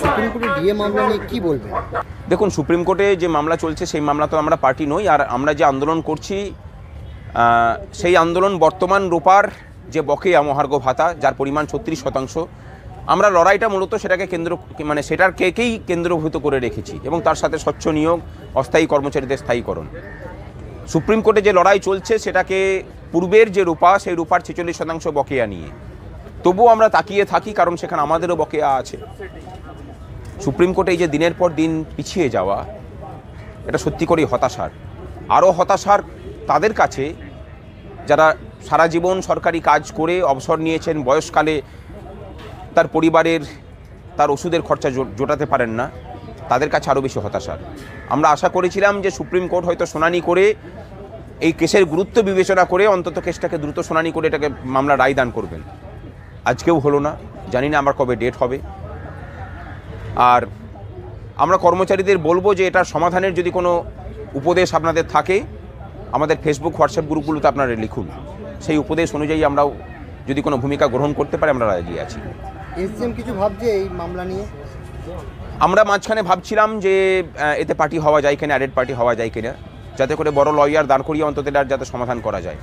Supreme কোর্টে DA মামলা নিয়ে কি বলবেন? দেখুন, সুপ্রিম কোর্টে যে মামলা চলছে সেই মামলা তো আমরা পার্টি নই। আর আমরা যে আন্দোলন করছি সেই আন্দোলন বর্তমান রূপার যে বকেয়া মহার্ঘ ভাতা, যার পরিমাণ 36%, আমরা লড়াইটা মূলত সেটাকে সেটার কেকেই কেন্দ্রভূত করে রেখেছি, এবং তার সাথে স্বচ্ছ নিয়োগ, অস্থায়ী কর্মচারীদের স্থায়ীকরণ। সুপ্রিম কোর্টে যে লড়াই চলছে সেটাকে পূর্বের যে রূপা, সেই রূপার 46% বকেয়া নিয়ে। তবুও আমরা তাকিয়ে থাকি, কারণ সেখানে আমাদেরও বকেয়া আছে। সুপ্রিম কোর্টে এই যে দিনের পর দিন পিছিয়ে যাওয়া, এটা সত্যি করেই হতাশার। আরও হতাশার তাদের কাছে যারা সারা জীবন সরকারি কাজ করে অবসর নিয়েছেন, বয়সকালে তার পরিবারের তার ওষুধের খরচা জোটাতে পারেন না, তাদের কাছে আরও বেশি হতাশার। আমরা আশা করেছিলাম যে সুপ্রিম কোর্ট হয়তো শুনানি করে এই কেসের গুরুত্ব বিবেচনা করে অন্তত কেসটাকে দ্রুত শুনানি করে এটাকে মামলা রায় দান করবেন। আজকেও হলো না, জানি না আমার কবে ডেট হবে। আর আমরা কর্মচারীদের বলবো যে এটার সমাধানের যদি কোনো উপদেশ আপনাদের থাকে, আমাদের ফেসবুক, হোয়াটসঅ্যাপ গ্রুপগুলোতে আপনারা লিখুন। সেই উপদেশ অনুযায়ী আমরাও যদি কোনো ভূমিকা গ্রহণ করতে পারি, আমরা রাজি আছি। এসডিএম কিছু ভাবছে এই মামলা নিয়ে? আমরা মাঝখানে ভাবছিলাম যে এতে পার্টি হওয়া যায় কিনা, অ্যাডেড পার্টি হওয়া যায় কিনা, যাতে করে বড় লয়ার দাঁড় করিয়ে অন্তত এটার যাতে সমাধান করা যায়।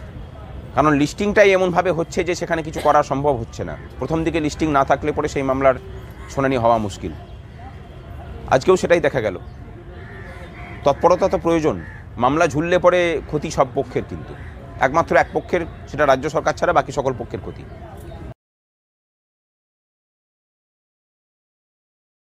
কারণ লিস্টিংটাই এমনভাবে হচ্ছে যে সেখানে কিছু করা সম্ভব হচ্ছে না। প্রথম দিকে লিস্টিং না থাকলে পরে সেই মামলার শুনানি হওয়া মুশকিল। আজকেও সেটাই দেখা গেল। তৎপরতা তো প্রয়োজন। মামলা ঝুললে পরে ক্ষতি সব পক্ষের, কিন্তু একমাত্র এক পক্ষের, সেটা রাজ্য সরকার ছাড়া বাকি সকল পক্ষের ক্ষতি।